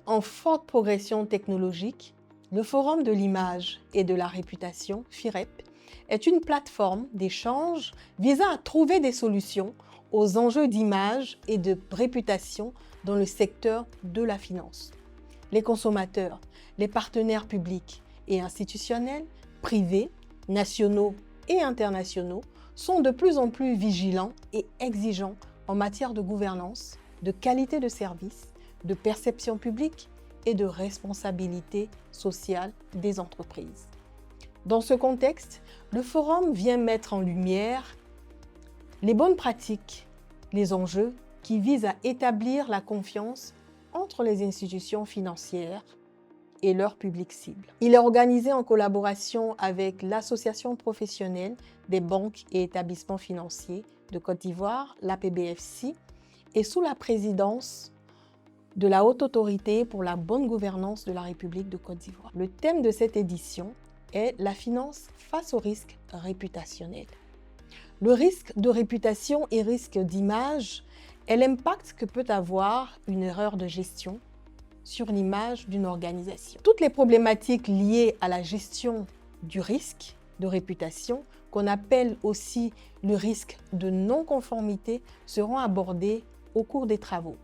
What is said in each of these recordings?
en forte progression technologique, le Forum de l'image et de la réputation, FIREP, est une plateforme d'échange visant à trouver des solutions aux enjeux d'image et de réputation dans le secteur de la finance. Les consommateurs, les partenaires publics et institutionnels, privés, nationaux et internationaux, sont de plus en plus vigilants et exigeants en matière de gouvernance, de qualité de service, de perception publique et de responsabilité sociale des entreprises. Dans ce contexte, le Forum vient mettre en lumière les bonnes pratiques, les enjeux qui visent à établir la confiance entre les institutions financières et leur public cible. Il est organisé en collaboration avec l'Association professionnelle des banques et établissements financiers de Côte d'Ivoire, l'APBFC, et sous la présidence de la Haute Autorité pour la bonne gouvernance de la République de Côte d'Ivoire. Le thème de cette édition est la finance face au risque réputationnel. Le risque de réputation et risque d'image est l'impact que peut avoir une erreur de gestion sur l'image d'une organisation. Toutes les problématiques liées à la gestion du risque de réputation, qu'on appelle aussi le risque de non-conformité, seront abordées au cours des travaux.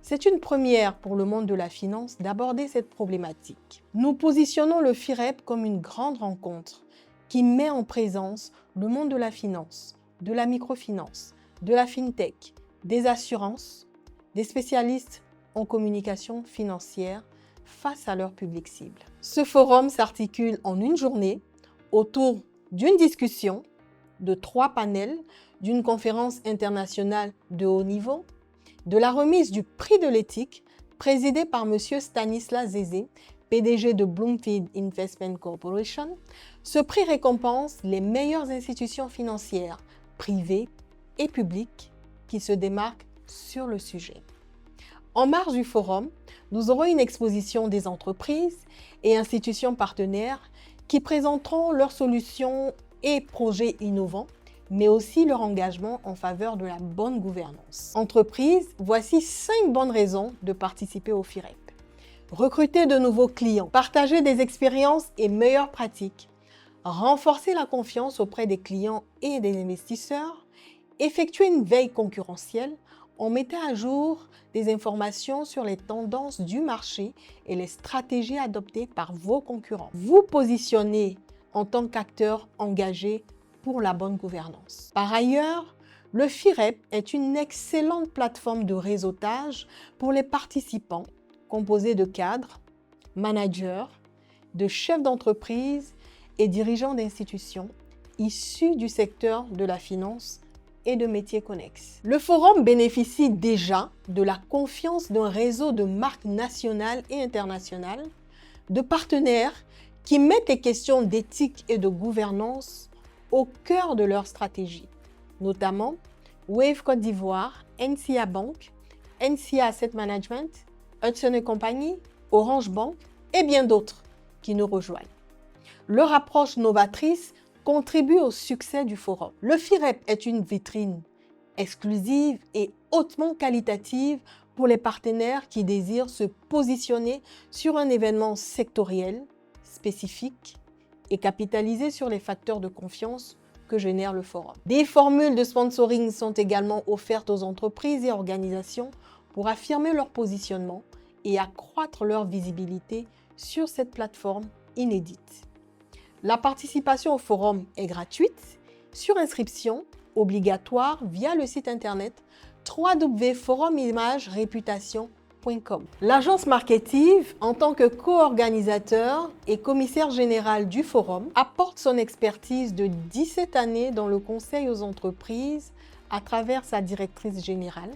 C'est une première pour le monde de la finance d'aborder cette problématique. Nous positionnons le FIREP comme une grande rencontre qui met en présence le monde de la finance, de la microfinance, de la fintech, des assurances, des spécialistes en communication financière face à leur public cible. Ce forum s'articule en une journée autour d'une discussion, de 3 panels, d'une conférence internationale de haut niveau, de la remise du prix de l'éthique présidé par M. Stanislas Zézé, PDG de Bloomfield Investment Corporation. Ce prix récompense les meilleures institutions financières, privées et publiques, qui se démarquent sur le sujet. En marge du forum, nous aurons une exposition des entreprises et institutions partenaires qui présenteront leurs solutions et projets innovants, mais aussi leur engagement en faveur de la bonne gouvernance. Entreprises, voici 5 bonnes raisons de participer au FIREP. Recruter de nouveaux clients, partager des expériences et meilleures pratiques, renforcer la confiance auprès des clients et des investisseurs, effectuer une veille concurrentielle en mettant à jour des informations sur les tendances du marché et les stratégies adoptées par vos concurrents. Vous positionnez en tant qu'acteur engagé pour la bonne gouvernance. Par ailleurs, le FIREP est une excellente plateforme de réseautage pour les participants, composée de cadres, managers, de chefs d'entreprise et dirigeants d'institutions issus du secteur de la finance et de métiers connexes. Le forum bénéficie déjà de la confiance d'un réseau de marques nationales et internationales, de partenaires qui mettent les questions d'éthique et de gouvernance au cœur de leur stratégie, notamment Wave Côte d'Ivoire, NCA Bank, NCA Asset Management, Hudson & Company, Orange Bank et bien d'autres qui nous rejoignent. Leur approche novatrice contribue au succès du forum. Le FIREP est une vitrine exclusive et hautement qualitative pour les partenaires qui désirent se positionner sur un événement sectoriel, spécifique et capitaliser sur les facteurs de confiance que génère le forum. Des formules de sponsoring sont également offertes aux entreprises et organisations pour affirmer leur positionnement et accroître leur visibilité sur cette plateforme inédite. La participation au forum est gratuite, sur inscription, obligatoire via le site internet www.forumimagereputation.com. L'agence Marketive, en tant que co-organisateur et commissaire général du forum, apporte son expertise de 17 années dans le conseil aux entreprises à travers sa directrice générale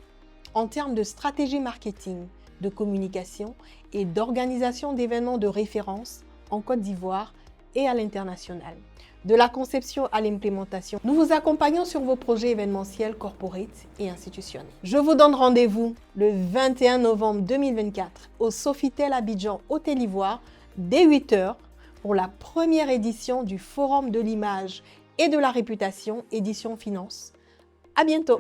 en termes de stratégie marketing, de communication et d'organisation d'événements de référence en Côte d'Ivoire et à l'international. De la conception à l'implémentation, nous vous accompagnons sur vos projets événementiels, corporate et institutionnels. Je vous donne rendez-vous le 21 novembre 2024 au Sofitel Abidjan Hôtel Ivoire dès 8 h pour la première édition du Forum de l'image et de la réputation, édition finance. À bientôt!